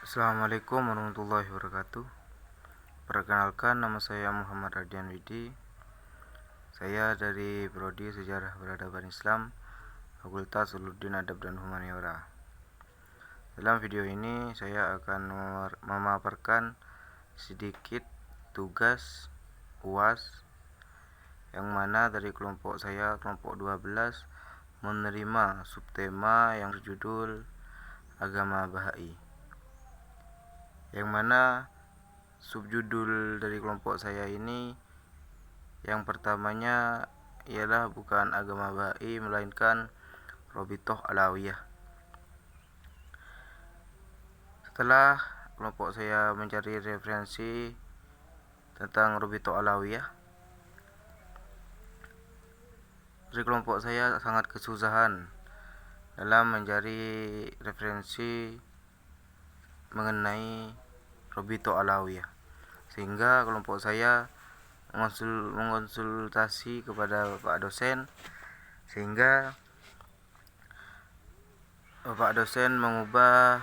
Assalamualaikum warahmatullahi wabarakatuh. Perkenalkan, nama saya Muhammad Radian Widi. Saya dari Prodi Sejarah Peradaban Islam, Fakultas Ulumuddin Adab dan Humaniora. Dalam video ini saya akan memaparkan sedikit tugas UAS yang mana dari kelompok saya, kelompok 12, menerima subtema yang berjudul Agama Bahai, yang mana subjudul dari kelompok saya ini yang pertamanya ialah bukan agama Bahai melainkan Robitoh Alawiyah. Setelah kelompok saya mencari referensi tentang Robitoh Alawiyah, dari kelompok saya sangat kesusahan dalam mencari referensi mengenai Robitoh Alawiyah, sehingga kelompok saya mengonsultasi kepada Bapak dosen, sehingga Bapak dosen mengubah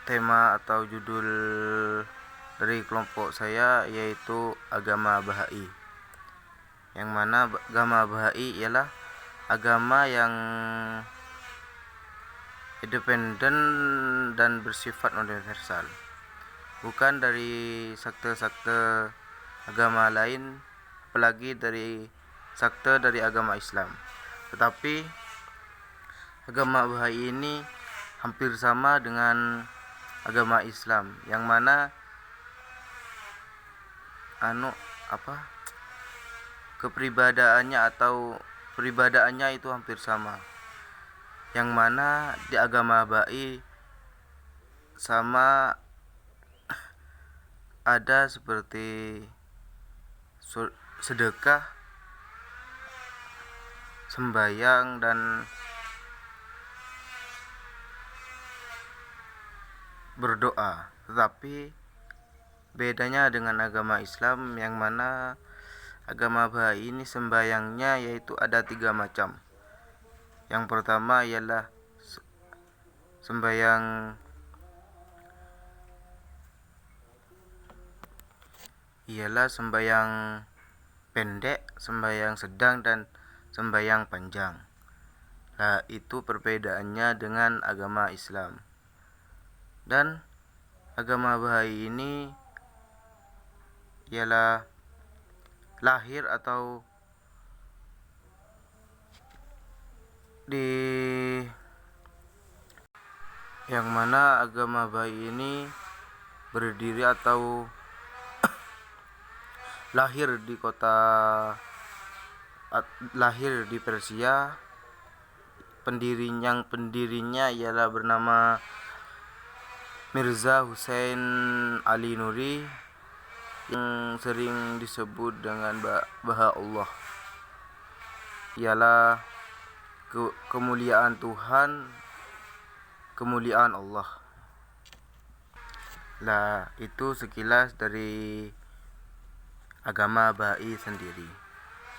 tema atau judul dari kelompok saya, yaitu Agama Bahai, yang mana agama Bahai ialah agama yang independen dan bersifat universal, bukan dari sekte-sekte agama lain, apalagi dari sekte dari agama Islam. Tetapi agama Bahai ini hampir sama dengan agama Islam, yang mana kepribadaannya atau peribadaannya itu hampir sama, yang mana di agama Bahai sama ada seperti sedekah, sembahyang, dan berdoa. Tetapi bedanya dengan agama Islam, yang mana agama Bahai ini sembahyangnya yaitu ada 3 macam. Yang pertama ialah sembahyang pendek, sembahyang sedang, dan sembahyang panjang. Nah, itu perbedaannya dengan agama Islam. Dan agama Bahai ini ialah lahir atau yang mana agama Bahai ini berdiri atau lahir di Persia. Pendirinya ialah bernama Mirza Hussein Ali Nuri, yang sering disebut dengan Baha'ullah. Ialah kemuliaan Tuhan, kemuliaan Allah. Lah, itu sekilas dari agama Bahai sendiri.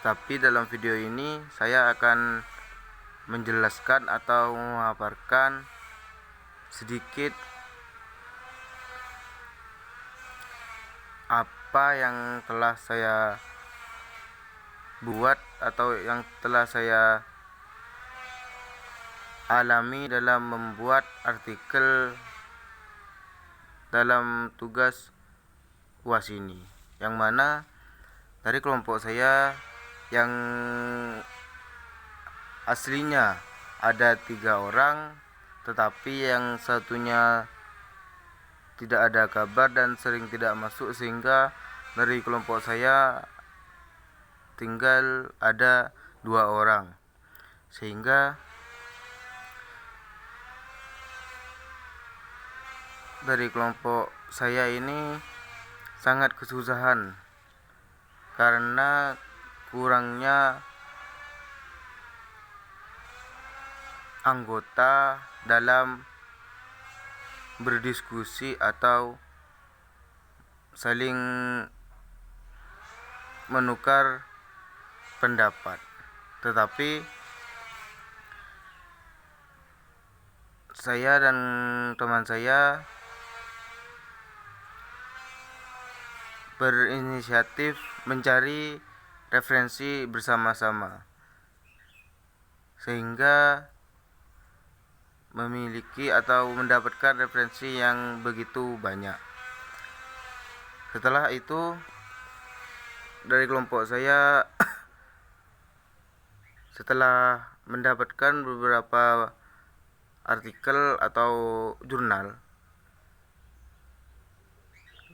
Tapi dalam video ini saya akan menjelaskan atau memaparkan sedikit apa yang telah saya buat atau yang telah saya alami dalam membuat artikel dalam tugas UAS ini, yang mana dari kelompok saya yang aslinya ada 3 orang, tetapi yang satunya tidak ada kabar dan sering tidak masuk, sehingga dari kelompok saya tinggal ada 2 orang, sehingga dari kelompok saya ini sangat kesusahan karena kurangnya anggota dalam berdiskusi atau saling menukar pendapat. Tetapi saya dan teman saya berinisiatif mencari referensi bersama-sama sehingga memiliki atau mendapatkan referensi yang begitu banyak. Setelah itu dari kelompok saya setelah mendapatkan beberapa artikel atau jurnal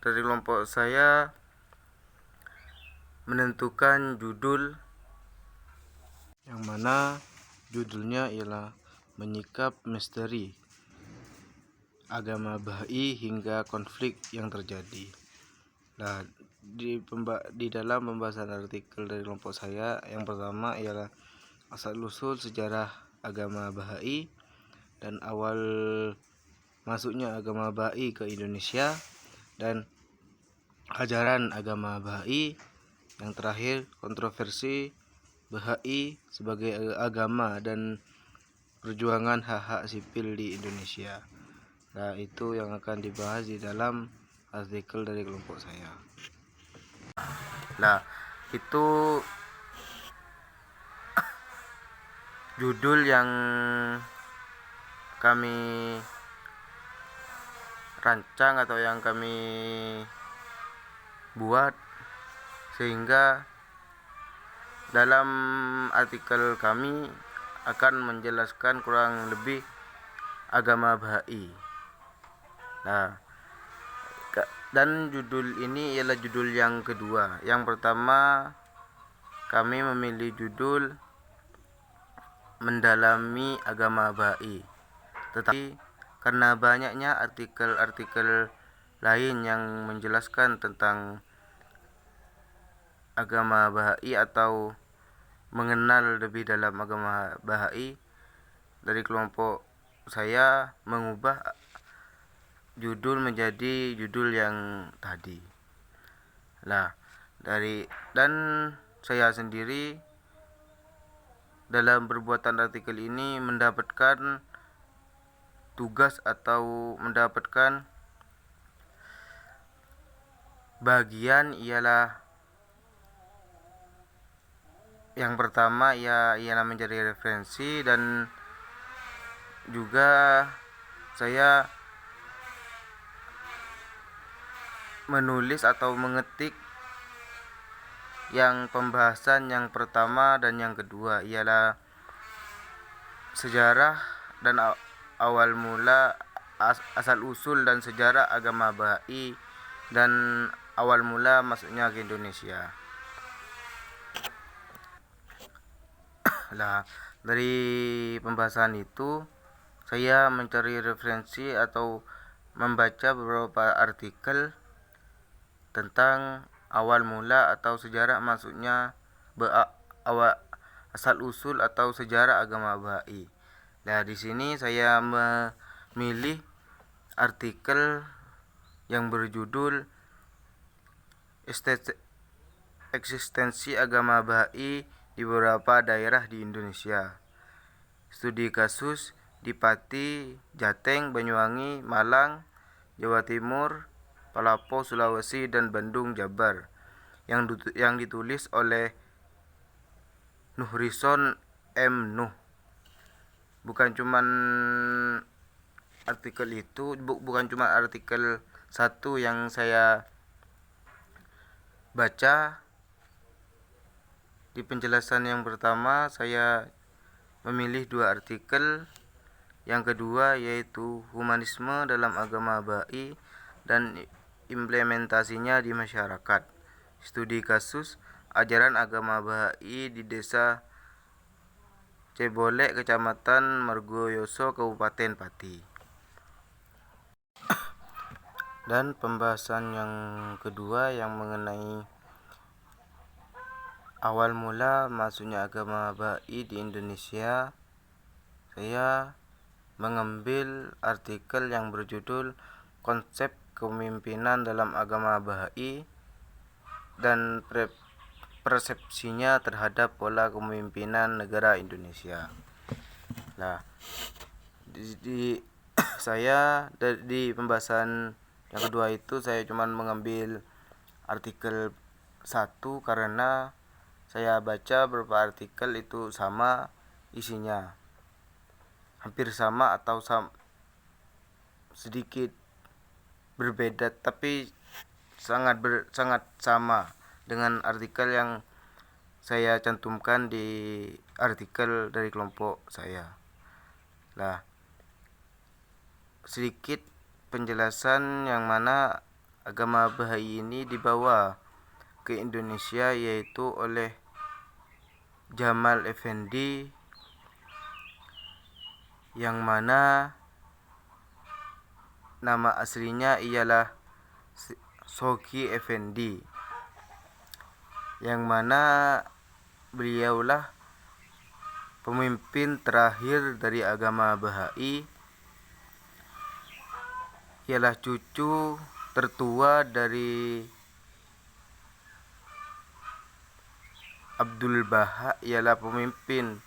dari kelompok saya menentukan judul yang mana judulnya ialah Menyikap Misteri Agama Bahai hingga Konflik yang Terjadi. Nah, di dalam pembahasan artikel dari kelompok saya, yang pertama ialah asal-usul sejarah agama Bahai dan awal masuknya agama Bahai ke Indonesia dan ajaran agama Bahai. Yang terakhir, kontroversi Bahai sebagai agama dan perjuangan hak-hak sipil di Indonesia. Nah, itu yang akan dibahas di dalam artikel dari kelompok saya. Nah, itu judul yang kami rancang atau yang kami buat, sehingga dalam artikel kami akan menjelaskan kurang lebih agama Bahai. Nah, dan judul ini ialah judul yang kedua. Yang pertama kami memilih judul Mendalami Agama Bahai. Tetapi karena banyaknya artikel-artikel lain yang menjelaskan tentang agama Bahai atau mengenal lebih dalam agama Bahai, dari kelompok saya mengubah judul menjadi judul yang tadi. Nah, dan saya sendiri dalam perbuatan artikel ini mendapatkan tugas atau mendapatkan bagian ialah yang pertama ialah mencari referensi, dan juga saya menulis atau mengetik yang pembahasan yang pertama dan yang kedua ialah sejarah dan awal mula asal usul dan sejarah agama Bahai dan awal mula masuknya ke Indonesia. Nah, dari pembahasan itu saya mencari referensi atau membaca beberapa artikel tentang awal mula atau sejarah masuknya asal usul atau sejarah agama Bahai. Nah, di sini saya memilih artikel yang berjudul Eksistensi Agama Bahai di beberapa daerah di Indonesia. Studi kasus di Pati, Jateng, Banyuwangi, Malang, Jawa Timur, Palapo, Sulawesi, dan Bandung, Jabar, yang ditulis oleh Nuhrison M. Nuh. Bukan cuman artikel itu, bukan cuma artikel satu yang saya baca. Di penjelasan yang pertama saya memilih dua artikel. Yang kedua yaitu humanisme dalam agama Bahai dan implementasinya di masyarakat. Studi kasus ajaran agama Bahai di Desa Cebolek, Kecamatan Margoyoso, Kabupaten Pati. Dan pembahasan yang kedua yang mengenai awal mula masuknya agama Bahai di Indonesia, saya mengambil artikel yang berjudul Konsep Kepemimpinan dalam Agama Bahai dan persepsinya terhadap pola kepemimpinan negara Indonesia. Nah, saya di pembahasan yang kedua itu saya cuma mengambil artikel satu karena saya baca beberapa artikel itu sama isinya, hampir sama atau sedikit berbeda tapi sangat sama dengan artikel yang saya cantumkan di artikel dari kelompok saya. Lah, sedikit penjelasan yang mana agama Bahai ini dibawa ke Indonesia yaitu oleh Jamal Effendi, yang mana nama aslinya ialah Shoghi Effendi, yang mana beliaulah pemimpin terakhir dari agama Bahai, ialah cucu tertua dari Abdul Baha, ialah pemimpin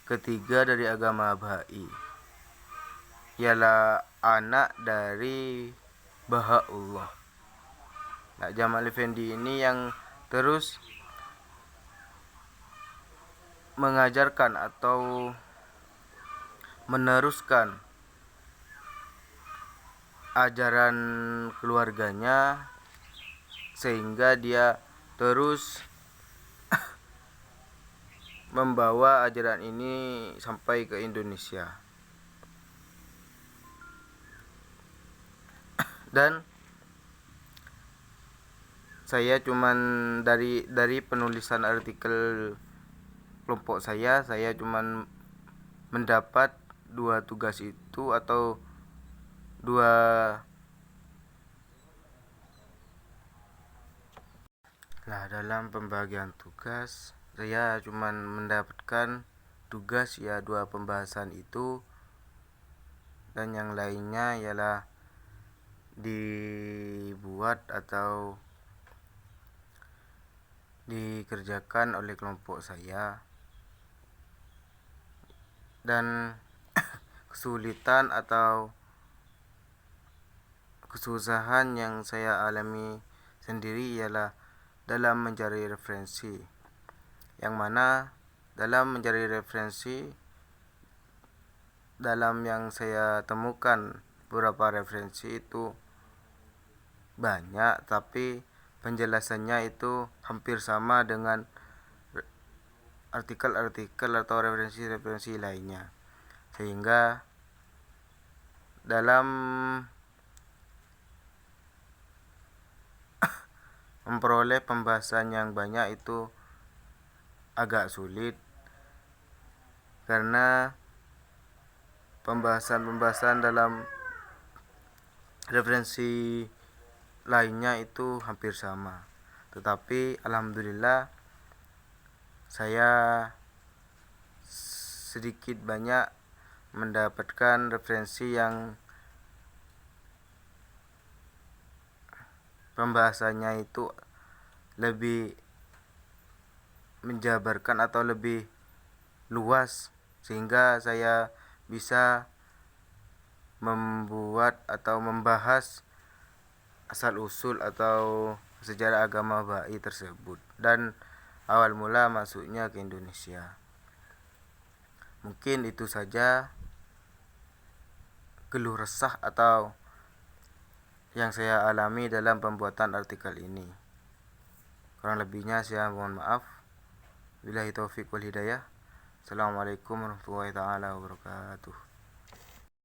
ketiga dari agama Bahai, ialah anak dari Bahaullah. Nah, Jamal Effendi ini yang terus mengajarkan atau meneruskan ajaran keluarganya sehingga dia terus membawa ajaran ini sampai ke Indonesia. Dan saya cuman dari penulisan artikel kelompok saya cuman mendapat 2 tugas itu atau 2. Nah, dalam pembagian tugas saya cuman mendapatkan tugas ya 2 pembahasan itu, dan yang lainnya ialah dibuat atau dikerjakan oleh kelompok saya. Dan kesulitan atau kesusahan yang saya alami sendiri ialah dalam mencari referensi, yang mana dalam mencari referensi, dalam yang saya temukan beberapa referensi itu banyak, tapi penjelasannya itu hampir sama dengan artikel-artikel atau referensi-referensi lainnya, sehingga dalam memperoleh pembahasan yang banyak itu agak sulit, karena pembahasan dalam referensi lainnya itu hampir sama. Tetapi alhamdulillah saya sedikit banyak mendapatkan referensi yang pembahasannya itu lebih menjabarkan atau lebih luas, sehingga saya bisa membuat atau membahas asal usul atau sejarah agama Bahai tersebut dan awal mula masuknya ke Indonesia. Mungkin itu saja keluh resah atau yang saya alami dalam pembuatan artikel ini. Kurang lebihnya saya mohon maaf. Billahi taufiq wal hidayah. Assalamualaikum warahmatullahi taala wabarakatuh.